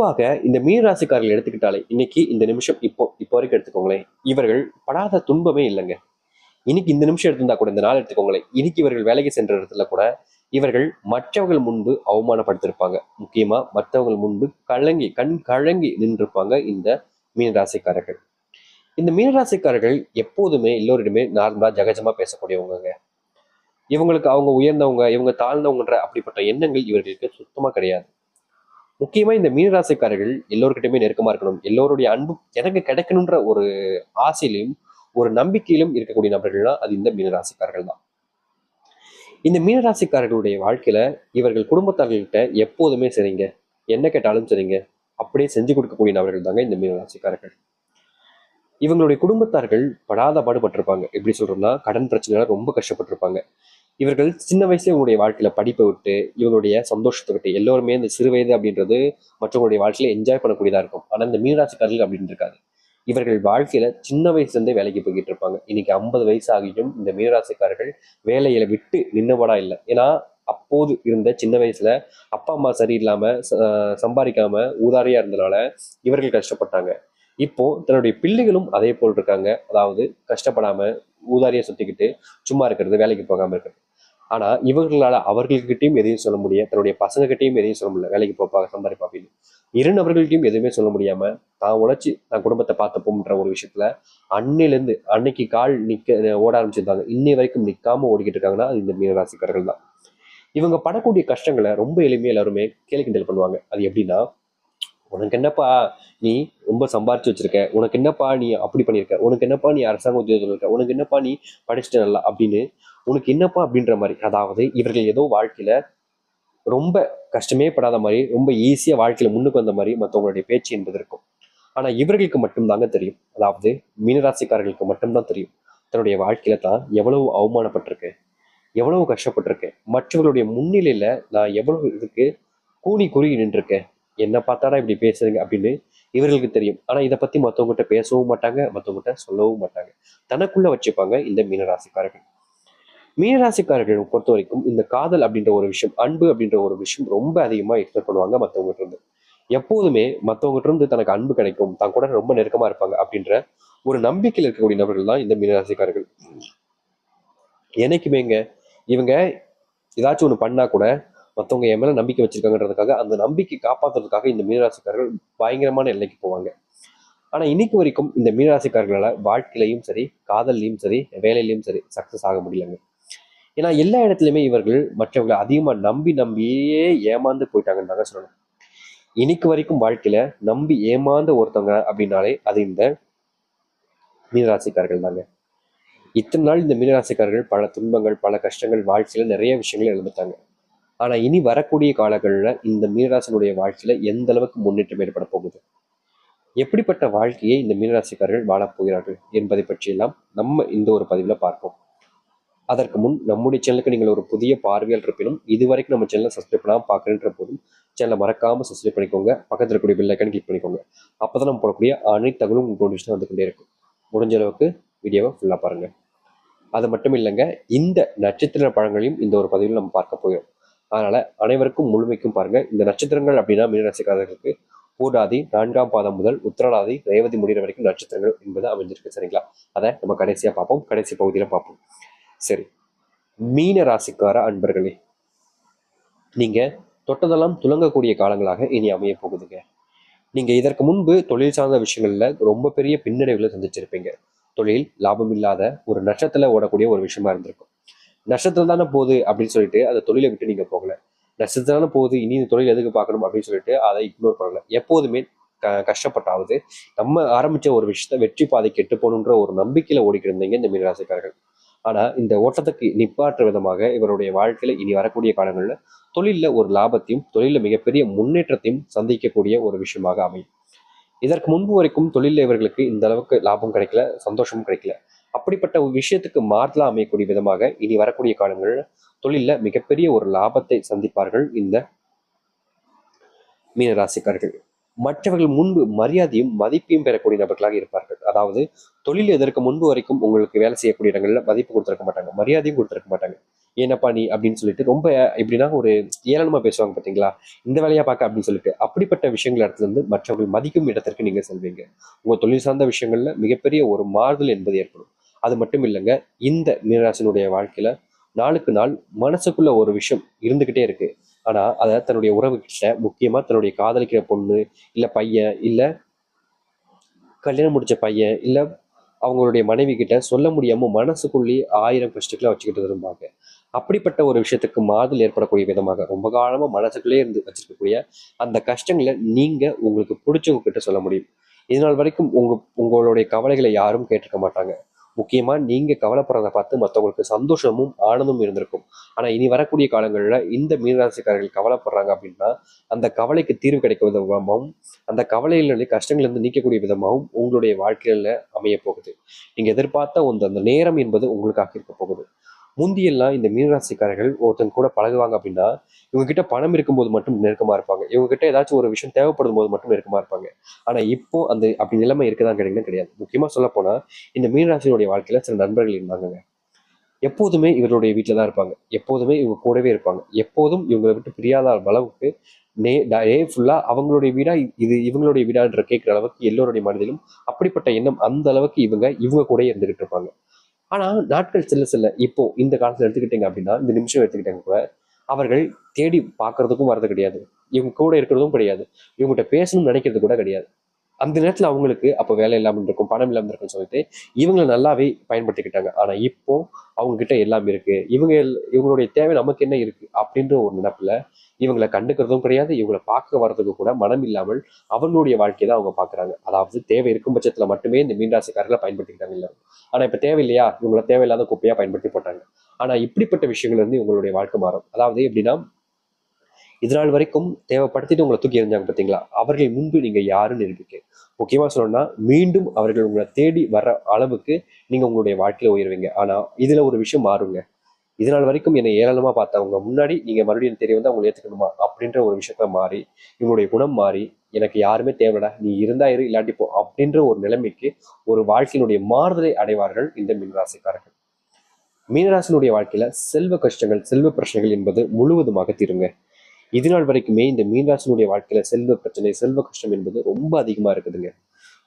பொதுவாக இந்த மீன ராசிக்காரர்கள் எடுத்துக்கிட்டாலே இன்னைக்கு இந்த நிமிஷம் இப்போ வரைக்கும் எடுத்துக்கோங்களேன், இவர்கள் படாத துன்பமே இல்லைங்க. இன்னைக்கு இந்த நிமிஷம் எடுத்திருந்தா கூட, இந்த நாள் எடுத்துக்கோங்களேன், இன்னைக்கு இவர்கள் வேலைக்கு சென்ற இடத்துல கூட இவர்கள் மற்றவர்கள் முன்பு அவமானப்படுத்திருப்பாங்க. முக்கியமா மற்றவர்கள் முன்பு கண் கலங்கி நின்றிருப்பாங்க இந்த மீனராசிக்காரர்கள். இந்த மீனராசிக்காரர்கள் எப்போதுமே எல்லோரிடமே நார்மலா ஜகஜமா பேசக்கூடியவங்க. இவங்களுக்கு அவங்க உயர்ந்தவங்க, இவங்க தாழ்ந்தவங்கன்ற அப்படிப்பட்ட எண்ணங்கள் இவர்களுக்கு சுத்தமா கிடையாது. முக்கியமா இந்த மீனராசிக்காரர்கள் எல்லோருக்கிட்டையுமே நெருக்கமா இருக்கணும், எல்லோருடைய அன்பு எனக்கு கிடைக்கணுன்ற ஒரு ஆசையிலும் ஒரு நம்பிக்கையிலும் இருக்கக்கூடிய நபர்கள்னா அது இந்த மீனராசிக்காரர்கள் தான். இந்த மீனராசிக்காரர்களுடைய வாழ்க்கையில இவர்கள் குடும்பத்தார்கள்கிட்ட எப்போதுமே சரிங்க, என்ன கேட்டாலும் சரிங்க, அப்படியே செஞ்சு கொடுக்கக்கூடிய நபர்கள் தாங்க இந்த மீனராசிக்காரர்கள். இவங்களுடைய குடும்பத்தார்கள் படாத பாடுபட்டிருப்பாங்க. எப்படி சொல்றோம்னா, கடன் பிரச்சனையால ரொம்ப கஷ்டப்பட்டிருப்பாங்க. இவர்கள் சின்ன வயசுல இவங்களுடைய வாழ்க்கையில படிப்பை விட்டு, இவங்களுடைய சந்தோஷத்தை விட்டு, எல்லோருமே இந்த சிறு வயது அப்படின்றது மற்றவங்களுடைய வாழ்க்கையில என்ஜாய் பண்ணக்கூடியதா இருக்கும். ஆனா இந்த மீனராசிக்காரர்கள் அப்படின்னு இருக்காது. இவர்கள் வாழ்க்கையில சின்ன வயசுல இருந்தே வேலைக்கு போய்கிட்டு இருப்பாங்க. இன்னைக்கு 50 வயசு ஆகியும் இந்த மீனராசிக்காரர்கள் வேலையில விட்டு நின்னவடா இல்லை. ஏன்னா அப்போது இருந்த சின்ன வயசுல அப்பா அம்மா சரியில்லாம சம்பாதிக்காம ஊதாரியா இருந்தனால இவர்கள் கஷ்டப்பட்டாங்க. இப்போ தன்னுடைய பிள்ளைகளும் அதே போல் இருக்காங்க. அதாவது கஷ்டப்படாம ஊதாரியா சுத்திக்கிட்டு சும்மா இருக்கிறது, வேலைக்கு போகாம இருக்கிறது. ஆனா இவர்களால அவர்கள்கிட்டயும் எதையும் சொல்ல முடியாது, தன்னுடைய பசங்க கிட்டையும் எதையும் சொல்ல முடியல, வேலைக்கு போப்பா சம்பாதிப்பா அப்படின்னு. இரு நபர்கள்ட்டையும் எதுவுமே சொல்ல முடியாம தான் உழைச்சி தான் குடும்பத்தை பார்த்துப்போம்ன்ற ஒரு விஷயத்துல அன்னையிலேருந்து அன்னைக்கு கால் ஓட ஆரம்பிச்சிருந்தாங்க, இன்னை வரைக்கும் நிக்காம ஓடிக்கிட்டு இருக்காங்கன்னா அது இந்த மீனராசிக்காரர்கள் தான். இவங்க படக்கூடிய கஷ்டங்களை ரொம்ப எளிமையா எல்லாருமே கேலி கிண்டல் பண்ணுவாங்க. அது எப்படின்னா, உனக்கு என்னப்பா நீ ரொம்ப சம்பாரிச்சு வச்சிருக்க, உனக்கு என்னப்பா நீ அப்படி பண்ணியிருக்க, உனக்கு என்னப்பா நீ அரசாங்க உத்தியோகத்தில் இருக்க, உனக்கு என்னப்பா நீ படிச்சுட்டு நல்லா அப்படின்னு, உனக்கு என்னப்பா அப்படின்ற மாதிரி. அதாவது இவர்கள் ஏதோ வாழ்க்கையில ரொம்ப கஷ்டமே படாத மாதிரி, ரொம்ப ஈஸியா வாழ்க்கையில முன்னுக்கு வந்த மாதிரி மற்றவங்களுடைய பேச்சு என்பது இருக்கும். ஆனா இவர்களுக்கு மட்டும்தாங்க தெரியும், அதாவது மீனராசிக்காரர்களுக்கு மட்டும்தான் தெரியும், தன்னுடைய வாழ்க்கையில தான் எவ்வளவு அவமானப்பட்டிருக்கு, எவ்வளவு கஷ்டப்பட்டிருக்கேன், மற்றவர்களுடைய முன்னிலையில நான் எவ்வளவு இதுக்கு கூனி குறுகி நின்றுருக்கேன், என்ன பார்த்தாடா இப்படி பேசுறீங்க அப்படின்னு இவர்களுக்கு தெரியும். ஆனா இதை பத்தி மற்றவங்ககிட்ட பேசவும் மாட்டாங்க, மற்றவங்ககிட்ட சொல்லவும் மாட்டாங்க. தனக்குள்ள வச்சுப்பாங்க இந்த மீனராசிக்காரர்கள். மீனராசிக்காரர்களை பொறுத்த வரைக்கும் இந்த காதல் அப்படின்ற ஒரு விஷயம், அன்பு அப்படின்ற ஒரு விஷயம் ரொம்ப அதிகமா எக்ஸ்பெக்ட் பண்ணுவாங்க மற்றவங்ககிட்ட இருந்து. எப்போதுமே மற்றவங்ககிட்ட இருந்து தனக்கு அன்பு கிடைக்கும், தான் கூட ரொம்ப நெருக்கமா இருப்பாங்க அப்படின்ற ஒரு நம்பிக்கையில் இருக்கக்கூடிய நபர்கள் தான் இந்த மீனராசிக்காரர்கள். என்னைக்குமேங்க இவங்க ஏதாச்சும் ஒண்ணு பண்ணா கூட மற்றவங்க என் மேல நம்பிக்கை வச்சிருக்காங்கன்றதுக்காக அந்த நம்பிக்கை காப்பாத்துறதுக்காக இந்த மீனராசிக்காரர்கள் பயங்கரமான எல்லைக்கு போவாங்க. ஆனா இன்னைக்கு வரைக்கும் இந்த மீனராசிக்காரர்களால வாழ்க்கையிலையும் சரி, காதல்லையும் சரி, வேலையிலையும் சரி சக்சஸ் ஆக முடியலங்க. ஏன்னா எல்லா இடத்துலையுமே இவர்கள் மற்றவர்களை அதிகமா நம்பியே ஏமாந்து போயிட்டாங்கன்னு சொல்லணும். இன்னைக்கு வரைக்கும் வாழ்க்கையில நம்பி ஏமாந்த ஒருத்தவங்க அப்படின்னாலே அது இந்த மீனராசிக்காரர்கள் தாங்க. இத்தனை நாள் இந்த மீனராசிக்காரர்கள் பல துன்பங்கள், பல கஷ்டங்கள், வாழ்க்கையில நிறைய விஷயங்கள் இழந்துட்டாங்க. ஆனா இனி வரக்கூடிய காலங்களில் இந்த மீனராசினுடைய வாழ்க்கையில எந்த அளவுக்கு முன்னேற்றம் ஏற்பட போகுது, எப்படிப்பட்ட வாழ்க்கையை இந்த மீனராசிக்காரர்கள் வாழப் போகிறார்கள் என்பதை பற்றியெல்லாம் நம்ம இந்த ஒரு பதிவுல பார்ப்போம். அதற்கு முன் நம்முடைய சேனலுக்கு நீங்கள் ஒரு புதிய பார்வையால் இருப்பினும் இதுவரைக்கும் நம்ம சேனலை சப்ஸ்கிரைப் பண்ணாமல் பார்க்குறன்ற போதும் சேனலை மறக்காம சப்ஸ்கிரைப் பண்ணிக்கோங்க, பக்கத்தில் இருக்கக்கூடிய பெல் ஐக்கான் கிளிக் பண்ணிக்கோங்க. அப்பதான் நம்ம போடக்கூடிய அனைத்து தகவலும் உங்களுக்கு நோட்டிஃபிகேஷன் வந்து கொண்டே இருக்கும். முடிஞ்ச அளவுக்கு வீடியோவை ஃபுல்லா பாருங்க. அது மட்டும் இல்லைங்க, இந்த நட்சத்திர பழங்களையும் இந்த ஒரு பதிவில் நம்ம பார்க்க போகிறோம். அதனால அனைவருக்கும் முழுமைக்கும் பாருங்க. இந்த நட்சத்திரங்கள் அப்படின்னா மீனராசிக்காரர்களுக்கு பூராதி 4ஆம் பாதம் முதல் உத்திரடாதி ரேவதி முடிகிற வரைக்கும் நட்சத்திரங்கள் என்பது அமைஞ்சிருக்கு. சரிங்களா? அதை நம்ம கடைசியா பார்ப்போம், கடைசி பகுதியில பார்ப்போம். சரி, மீன ராசிக்கார அன்பர்களே, நீங்க தொட்டதெல்லாம் துலங்கக்கூடிய காலங்களாக இனி அமைய போகுதுங்க. நீங்க இதற்கு முன்பு தொழில் சார்ந்த விஷயங்கள்ல ரொம்ப பெரிய பின்னடைவுகளை சந்திச்சிருப்பீங்க. தொழில் லாபம் இல்லாத ஒரு நஷ்டத்துல ஓடக்கூடிய ஒரு விஷயமா இருந்திருக்கும். நஷ்டத்துல தானே போகுது அப்படின்னு சொல்லிட்டு அந்த தொழிலை விட்டு நீங்க போகல. நஷ்டத்துல தானே போகுது, இனி இந்த தொழில் எதுக்கு பார்க்கணும் அப்படின்னு சொல்லிட்டு அதை இக்னோர் பண்ணல. எப்போதுமே கஷ்டப்பட்டாவது நம்ம ஆரம்பிச்ச ஒரு விஷயத்த வெற்றி பாதை கெட்டு போகணுன்ற ஒரு நம்பிக்கையில ஓடிக்கிட்டு இருந்தீங்க இந்த மீனராசிக்காரர்கள். ஆனா இந்த ஓட்டத்துக்கு நிப்பாற்ற விதமாக இவருடைய வாழ்க்கையில இனி வரக்கூடிய காலங்கள்ல தொழில ஒரு லாபத்தையும், தொழில மிகப்பெரிய முன்னேற்றத்தையும் சந்திக்கக்கூடிய ஒரு விஷயமாக அமையும். இதற்கு முன்பு வரைக்கும் தொழில இவர்களுக்கு இந்த அளவுக்கு லாபம் கிடைக்கல, சந்தோஷமும் கிடைக்கல. அப்படிப்பட்ட ஒரு விஷயத்துக்கு மாற்றலா அமையக்கூடிய விதமாக இனி வரக்கூடிய காலங்களில் தொழில மிகப்பெரிய ஒரு லாபத்தை சந்திப்பார்கள் இந்த மீனராசிக்காரர்கள். மற்றவர்கள் முன்பு மரியாதையும் மதிப்பையும் பெறக்கூடிய நபர்களாக இருப்பார்கள். அதாவது தொழில் எதற்கு முன்பு வரைக்கும் உங்களுக்கு வேலை செய்யக்கூடிய இடங்கள்ல மதிப்பு கொடுத்திருக்க மாட்டாங்க, மரியாதையும் கொடுத்திருக்க மாட்டாங்க. ஏனப்பா நீ அப்படின்னு சொல்லிட்டு ரொம்ப எப்படின்னா ஒரு ஏளனமா பேசுவாங்க பார்த்தீங்களா, இந்த வேலையா பார்க்க அப்படின்னு சொல்லிட்டு. அப்படிப்பட்ட விஷயங்கள் இடத்துல இருந்து மற்றவர்கள் மதிக்கும் இடத்திற்கு நீங்க செல்வீங்க. உங்க தொழில் சார்ந்த விஷயங்கள்ல மிகப்பெரிய ஒரு மாறுதல் என்பது ஏற்படும். அது மட்டும் இல்லைங்க, இந்த மீனராசினுடைய வாழ்க்கையில நாளுக்கு நாள் மனசுக்குள்ள ஒரு விஷயம் இருந்துகிட்டே இருக்கு. ஆனா அதை தன்னுடைய உறவுகிட்ட, முக்கியமா தன்னுடைய காதலிக்கிற பொண்ணு, இல்ல பையன், இல்ல கல்யாணம் முடிச்ச பையன், இல்ல அவங்களுடைய மனைவி கிட்ட சொல்ல முடியாம மனசுக்குள்ளேயே 1000 கஷ்டங்களை வச்சுக்கிட்டு இருப்பாங்க. அப்படிப்பட்ட ஒரு விஷயத்துக்கு மாறுதல் ஏற்படக்கூடிய விதமாக ரொம்ப காலமா மனசுக்குள்ளே இருந்து வச்சிருக்கக்கூடிய அந்த கஷ்டங்களை நீங்க உங்களுக்கு பிடிச்சவங்க கிட்ட சொல்ல முடியும். இதனால் வரைக்கும் உங்களுடைய கவலைகளை யாரும் கேட்டிருக்க மாட்டாங்க. முக்கியமா நீங்க கவலைப்படுறத பார்த்து மற்றவங்களுக்கு சந்தோஷமும் ஆனந்தமும் இருந்திருக்கும். ஆனா இனி வரக்கூடிய காலங்கள்ல இந்த மீனராசிக்காரர்கள் கவலைப்படுறாங்க அப்படின்னா, அந்த கவலைக்கு தீர்வு கிடைக்கும் விதமாகவும், அந்த கவலையிலிருந்து கஷ்டங்களிலிருந்து நீக்கக்கூடிய விதமாகவும் உங்களுடைய வாழ்க்கையில அமைய போகுது. நீங்க எதிர்பார்த்த அந்த நேரம் என்பது உங்களுக்காக இருக்க போகுது. முந்தியெல்லாம் இந்த மீனராசிக்காரர்கள் ஒருத்தங்க கூட பழகுவாங்க அப்படின்னா, இவங்க கிட்ட பணம் இருக்கும்போது மட்டும் நெருக்கமா இருப்பாங்க. இவங்க கிட்ட ஏதாச்சும் ஒரு விஷயம் தேவைப்படும் போது மட்டும் நெருக்கமா இருப்பாங்க. ஆனா இப்போ அப்படி நிலைமை இருக்குதான்னு கேட்டீங்கன்னா கிடையாது. முக்கியமா சொல்லப் போனா இந்த மீனராசினுடைய வாழ்க்கையில சில நண்பர்கள் இருந்தாங்கங்க. எப்போதுமே இவருடைய வீட்டில தான் இருப்பாங்க. எப்போதுமே இவங்க கூடவே இருப்பாங்க. எப்போதும் இவங்களை விட்டு பிரியாத அளவுக்கு டே ஃபுல்லா அவங்களுடைய வீடா இது இவங்களுடைய வீடான்ற கேட்கிற அளவுக்கு எல்லோருடைய மனதிலும் அப்படிப்பட்ட எண்ணம் அந்த அளவுக்கு இவங்க கூடயே இருந்துகிட்டு இருப்பாங்க. ஆனா நாட்கள் செல்ல செல்ல இப்போ இந்த காலத்துல எடுத்துக்கிட்டீங்க அப்படின்னா, இந்த நிமிஷம் எடுத்துக்கிட்டாங்க கூட அவர்கள் தேடி பார்க்கறதுக்கும் வர்றது கிடையாது. இவங்க கூட இருக்கிறதும் கிடையாது. இவங்ககிட்ட பேசணும்னு நினைக்கிறது கூட கிடையாது. அந்த நேரத்துல அவங்களுக்கு அப்ப வேலை இல்லாம இருக்கும், பணம் இல்லாம இருக்குன்னு சொல்லிட்டு இவங்களை நல்லாவே பயன்படுத்திக்கிட்டாங்க. ஆனா இப்போ அவங்க கிட்ட எல்லாம் இருக்கு. இவங்களுடைய தேவை நமக்கு என்ன இருக்கு அப்படின்ற ஒரு நினைப்புல இவங்களை கண்டுக்கிறதும் கிடையாது. இவங்களை பார்க்க வர்றதுக்கு கூட மனம் இல்லாமல் அவங்களுடைய வாழ்க்கையை தான் அவங்க பாக்குறாங்க. அதாவது தேவை இருக்கும் பட்சத்துல மட்டுமே இந்த மீன்ராசிக்காரர்களை பயன்படுத்திக்கிட்டாங்க இல்ல. ஆனா இப்ப தேவை இல்லையா, இவங்களை தேவையில்லாத குப்பையா பயன்படுத்தி போட்டாங்க. ஆனா இப்படிப்பட்ட விஷயங்கள்ல இருந்து உங்களுடைய வாழ்க்கை மாறும். அதாவது எப்படின்னா, இதனால் வரைக்கும் தேவைப்படுத்திட்டு உங்களை தூக்கி எறிஞ்சாங்க பார்த்தீங்களா, அவர்கள் முன்பு நீங்க யாருன்னு நிரூபிக்க. முக்கியமா சொல்லணும்னா மீண்டும் அவர்கள் உங்களை தேடி வர்ற அளவுக்கு நீங்க உங்களுடைய வாழ்க்கையில உயர்வீங்க. ஆனா இதுல ஒரு விஷயம் மாறுங்க. இதனால் வரைக்கும் என்னை ஏளனமா பார்த்தவங்க முன்னாடி நீங்க மறுபடியும் தெரிய வந்து அவங்களை ஏத்துக்கணுமா அப்படின்ற ஒரு விஷயத்த மாறி, இவங்களுடைய குணம் மாறி, எனக்கு யாருமே தேவைடா, நீ இருந்தா இரு இல்லாட்டி போ அப்படின்ற ஒரு நிலைமைக்கு ஒரு வாழ்க்கையினுடைய மாறுதலை அடைவார்கள் இந்த மீனராசிக்காரர்கள். மீனராசினுடைய வாழ்க்கையில செல்வ கஷ்டங்கள், செல்வ பிரச்சனைகள் என்பது முழுவதுமாக தீருங்க. இதுநாள் வரைக்குமே இந்த மீனராசினுடைய வாழ்க்கையில செல்வ பிரச்சனை, செல்வ கஷ்டம் என்பது ரொம்ப அதிகமா இருக்குதுங்க.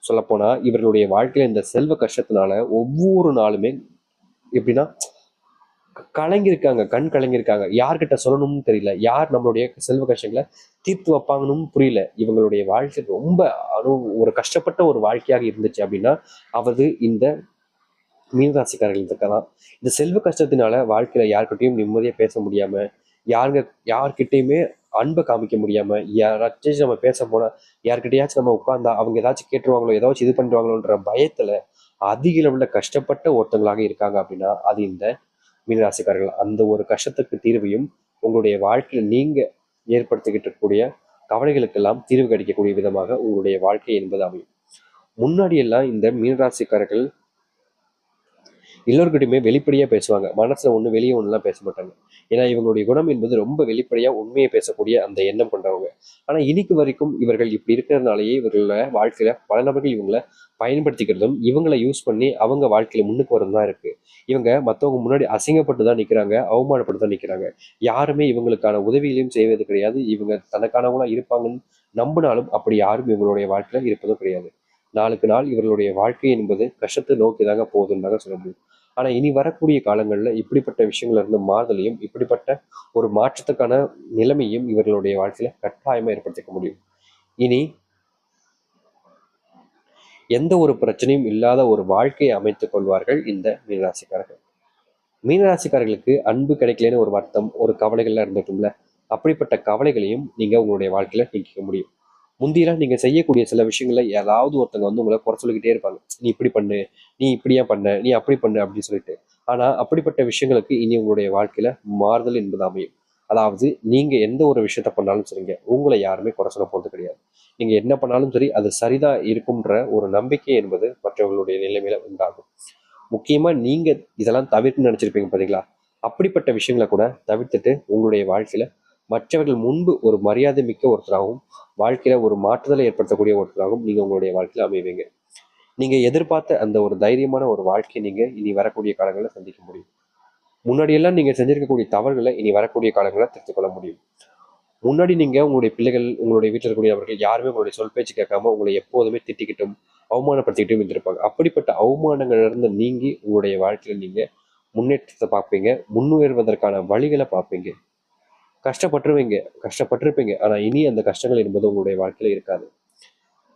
சொல்லப்போனா இவர்களுடைய வாழ்க்கையில இந்த செல்வ கஷ்டத்தினால ஒவ்வொரு நாளுமே எப்படின்னா கலங்கியிருக்காங்க, கண் கலங்கியிருக்காங்க. யார்கிட்ட சொல்லணும்னு தெரியல. யார் நம்மளுடைய செல்வ கஷ்டங்களை தீர்த்து வைப்பாங்கன்னு புரியல. இவங்களுடைய வாழ்க்கை ரொம்ப ஒரு கஷ்டப்பட்ட ஒரு வாழ்க்கையாக இருந்துச்சு அப்படின்னா, அவது இந்த மீனராசிக்காரர்களுக்கு தான். இந்த செல்வ கஷ்டத்தினால வாழ்க்கையில யார்கிட்டயும் நிம்மதியா பேச முடியாம, யாருங்க யார்கிட்டயுமே அன்பை காமிக்க முடியாம, யாராச்சும் நம்ம பேச போனா யார்கிட்டயாச்சும் நம்ம உட்கார்ந்தா அவங்க ஏதாச்சும் கேட்டுருவாங்களோ, ஏதாச்சும் இது பண்ணிடுவாங்களோன்ற பயத்துல அதிக அளவுல கஷ்டப்பட்ட ஒருத்தவங்களாக இருக்காங்க அப்படின்னா, அது இந்த மீனராசிக்காரர்கள். அந்த ஒரு கஷ்டத்துக்கு தீர்வையும் உங்களுடைய வாழ்க்கையில் நீங்க ஏற்படுத்திக்கிட்டு இருக்கக்கூடிய கவலைகளுக்கெல்லாம் தீர்வு கிடைக்கக்கூடிய விதமாக உங்களுடைய வாழ்க்கை என்பது அமையும். முன்னாடி எல்லாம் இந்த மீனராசிக்காரர்கள் எல்லோருக்கிட்டையுமே வெளிப்படையா பேசுவாங்க. மனசுல ஒண்ணு வெளியே ஒண்ணுலாம் பேச மாட்டாங்க. ஏன்னா இவங்களுடைய குணம் என்பது ரொம்ப வெளிப்படையா உண்மையை பேசக்கூடிய அந்த எண்ணம் கொண்டவங்க. ஆனா இன்னைக்கு வரைக்கும் இவர்கள் இப்படி இருக்கிறதுனாலயே இவர்கள வாழ்க்கையில பல நபர்கள் இவங்கள பயன்படுத்திக்கிறதும், இவங்கள யூஸ் பண்ணி அவங்க வாழ்க்கையில முன்னுக்கு வரதும் தான் இருக்கு. இவங்க மத்தவங்க முன்னாடி அசிங்கப்பட்டு தான் நிக்கிறாங்க, அவமானப்பட்டு தான் நிக்கிறாங்க. யாருமே இவங்களுக்கான உதவிகளையும் செய்வது கிடையாது. இவங்க தனக்கானவங்களா இருப்பாங்கன்னு நம்பினாலும் அப்படி யாரும் இவங்களுடைய வாழ்க்கையில இருப்பதும் கிடையாது. நாளுக்கு நாள் இவர்களுடைய வாழ்க்கை என்பது கஷ்டத்தை நோக்கி தாங்க போகுதுன்னு தாங்க சொல்ல முடியும். ஆனா இனி வரக்கூடிய காலங்கள்ல இப்படிப்பட்ட விஷயங்கள்ல இருந்து மாறுதலையும், இப்படிப்பட்ட ஒரு மாற்றத்துக்கான நிலைமையும் இவர்களுடைய வாழ்க்கையில கட்டாயமா ஏற்படுத்திக்க முடியும். இனி எந்த ஒரு பிரச்சனையும் இல்லாத ஒரு வாழ்க்கையை அமைத்துக் கொள்வார்கள் இந்த மீனராசிக்காரர்கள். மீனராசிக்காரர்களுக்கு அன்பு கிடைக்கலன்னு ஒரு வருத்தம், ஒரு கவலைகள்லாம் இருந்துட்டும்ல, அப்படிப்பட்ட கவலைகளையும் நீங்க உங்களுடைய வாழ்க்கையில நீக்கிக்க முடியும். முந்தியெல்லாம் நீங்க செய்யக்கூடிய சில விஷயங்கள்ல ஏதாவது ஒருத்தங்க வந்து உங்களை குறை சொல்லிக்கிட்டே இருப்பாங்க. நீ இப்படி பண்ணு, நீ இப்படியா பண்ண, நீ அப்படி பண்ணு அப்படின்னு சொல்லிட்டு. ஆனா அப்படிப்பட்ட விஷயங்களுக்கு இனி உங்களுடைய வாழ்க்கையில மாறுதல் என்பது அமையும். அதாவது நீங்க எந்த ஒரு விஷயத்த பண்ணாலும் சரிங்க, உங்களை யாருமே குறை சொல்ல போறது கிடையாது. நீங்க என்ன பண்ணாலும் சரி அது சரிதான் இருக்கும்ன்ற ஒரு நம்பிக்கை என்பது மற்றவர்களுடைய நிலைமையில உண்டாகும். முக்கியமா நீங்க இதெல்லாம் தவிர்த்து நினைச்சிருப்பீங்க பாத்தீங்களா, அப்படிப்பட்ட விஷயங்களை கூட தவிர்த்துட்டு உங்களுடைய வாழ்க்கையில மற்றவர்கள் முன்பு ஒரு மரியாதை மிக்க ஒருத்தராகவும், வாழ்க்கையில ஒரு மாற்றுதலை ஏற்படுத்தக்கூடிய ஒருத்தராகவும் நீங்க உங்களுடைய வாழ்க்கையில அமைவீங்க. நீங்க எதிர்பார்த்த அந்த ஒரு தைரியமான ஒரு வாழ்க்கையை நீங்க இனி வரக்கூடிய காலங்களில் சந்திக்க முடியும். முன்னாடியெல்லாம் நீங்க செஞ்சிருக்கக்கூடிய தவறுகளை இனி வரக்கூடிய காலங்களில் திருத்திக் கொள்ள முடியும். முன்னாடி நீங்க உங்களுடைய பிள்ளைகள், உங்களுடைய வீட்டில் இருக்கக்கூடியவர்கள் யாருமே உங்களுடைய சொல் பேச்சு கேட்காம உங்களை எப்போதுமே திட்டிக்கிட்டும் அவமானப்படுத்திக்கிட்டும் இருந்திருப்பாங்க. அப்படிப்பட்ட அவமானங்கள்ல இருந்து நீங்கி உங்களுடைய வாழ்க்கையில நீங்க முன்னேற்றத்தை பார்ப்பீங்க, முன்னுயர்வதற்கான வழிகளை பார்ப்பீங்க. கஷ்டப்பட்டிருப்பீங்க. ஆனா இனி அந்த கஷ்டங்கள் என்பது உங்களுடைய வாழ்க்கையில இருக்காது.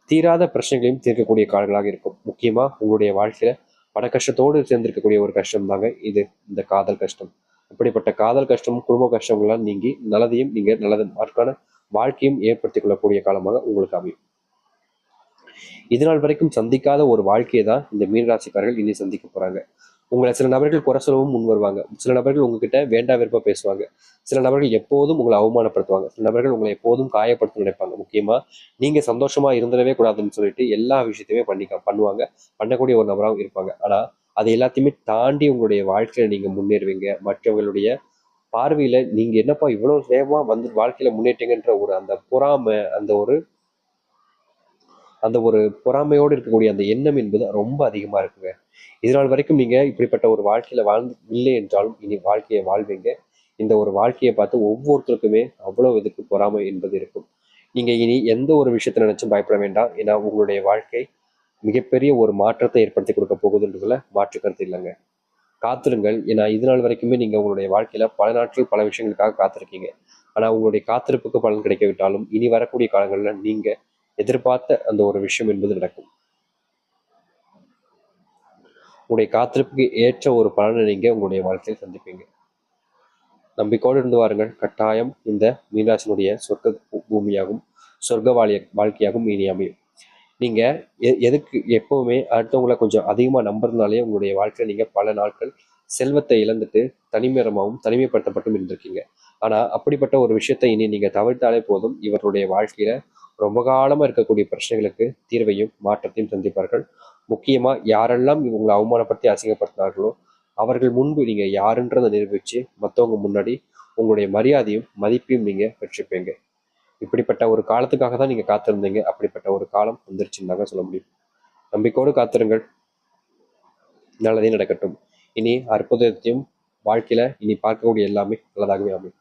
தீராத பிரச்சனைகளையும் தீர்க்கக்கூடிய காலங்களாக இருக்கும். முக்கியமா உங்களுடைய வாழ்க்கையில பட கஷ்டத்தோடு சேர்ந்திருக்கக்கூடிய ஒரு கஷ்டம் தாங்க இது, இந்த காதல் கஷ்டம். இப்படிப்பட்ட காதல் கஷ்டமும் குடும்ப கஷ்டங்கள்லாம் நீங்கி நல்லதையும் நீங்க நல்லதற்கான வாழ்க்கையும் ஏற்படுத்திக் கொள்ளக்கூடிய காலமாக உங்களுக்கு அமையும். இது நாள் வரைக்கும் சந்திக்காத ஒரு வாழ்க்கையை தான் இந்த மீனராசிக்காரர்கள் இனி சந்திக்க போறாங்க. உங்களை சில நபர்கள் குறை சொல்லவும் முன் வருவாங்க. சில நபர்கள் உங்ககிட்ட வேண்டா விருப்ப பேசுவாங்க. சில நபர்கள் எப்போதும் உங்களை அவமானப்படுத்துவாங்க. சில நபர்கள் உங்களை எப்போதும் காயப்படுத்த நினைப்பாங்க. முக்கியமா நீங்க சந்தோஷமா இருந்துடவே கூடாதுன்னு சொல்லிட்டு எல்லா விஷயத்தையுமே பண்ணுவாங்க. பண்ணக்கூடிய ஒரு நபராகவும் இருப்பாங்க. ஆனா அதை எல்லாத்தையுமே தாண்டி உங்களுடைய வாழ்க்கையில நீங்க முன்னேறுவீங்க. மற்றவங்களுடைய பார்வையில நீங்க என்னப்பா இவ்வளவு வேகமா வந்து வாழ்க்கையில முன்னேற்றங்கன்ற ஒரு அந்த பொறாமை, அந்த ஒரு பொறாமையோடு இருக்கக்கூடிய அந்த எண்ணம் என்பது ரொம்ப அதிகமா இருக்குங்க. இதனால் வரைக்கும் நீங்க இப்படிப்பட்ட ஒரு வாழ்க்கையில இல்லை என்றாலும் இனி வாழ்க்கையை வாழ்வீங்க. இந்த ஒரு வாழ்க்கையை பார்த்து ஒவ்வொருத்தருக்குமே அவ்வளவு இதுக்கு பொறாமை என்பது இருக்கும். நீங்க இனி எந்த ஒரு விஷயத்தை நினைச்சும் பயப்பட வேண்டாம். ஏன்னா உங்களுடைய வாழ்க்கை மிகப்பெரிய ஒரு மாற்றத்தை ஏற்படுத்தி கொடுக்க போகுதுன்றதுல மாற்று கருத்து இல்லைங்க. காத்திருங்கள். ஏன்னா இது நாள் வரைக்குமே நீங்க உங்களுடைய வாழ்க்கையில பல நாட்கள் பல விஷயங்களுக்காக காத்திருக்கீங்க. ஆனா உங்களுடைய காத்திருப்புக்கு பலன் கிடைக்காவிட்டாலும் இனி வரக்கூடிய காலங்கள்ல நீங்க எதிர்பார்த்த அந்த ஒரு விஷயம் என்பது நடக்கும். உங்களுடைய காத்திருப்புக்கு ஏற்ற ஒரு பலனை நீங்க உங்களுடைய வாழ்க்கையில் சந்திப்பீங்க. நம்பிக்கையோடு இருந்து வாருங்கள். கட்டாயம் இந்த மீனராசினுடைய சொர்க்க பூமியாகும், சொர்க்க வாழ்க்கையாகவும் இனி அமையும். நீங்க எதுக்கு எப்பவுமே அடுத்தவங்களை கொஞ்சம் அதிகமா நம்புறதுனாலே உங்களுடைய வாழ்க்கையில நீங்க பல நாட்கள் செல்வத்தை இழந்துட்டு தனிமரமாகவும் தனிமைப்படுத்தப்பட்டும் இருந்திருக்கீங்க. ஆனா அப்படிப்பட்ட ஒரு விஷயத்தை இனி நீங்க தவிர்த்தாலே போதும். இவருடைய வாழ்க்கையில ரொம்ப காலமா இருக்கக்கூடிய பிரச்சனைகளுக்கு தீர்வையும் மாற்றத்தையும் சந்திப்பார்கள். முக்கியமா யாரெல்லாம் இவங்களை அவமானப்படுத்தி அசிங்கப்படுத்தினார்களோ அவர்கள் முன்பு நீங்க யாருன்றதை நிரூபிச்சு மற்றவங்க முன்னாடி உங்களுடைய மரியாதையும் மதிப்பையும் நீங்க பெற்றுப்பீங்க. இப்படிப்பட்ட ஒரு காலத்துக்காக தான் நீங்க காத்திருந்தீங்க. அப்படிப்பட்ட ஒரு காலம் வந்துருச்சுன்னு தாங்க சொல்ல முடியும். நம்பிக்கையோடு காத்திருங்கள். நல்லதே நடக்கட்டும். இனி அற்புதத்தையும் வாழ்க்கையில இனி பார்க்கக்கூடிய எல்லாமே நல்லதாகவே அமையும்.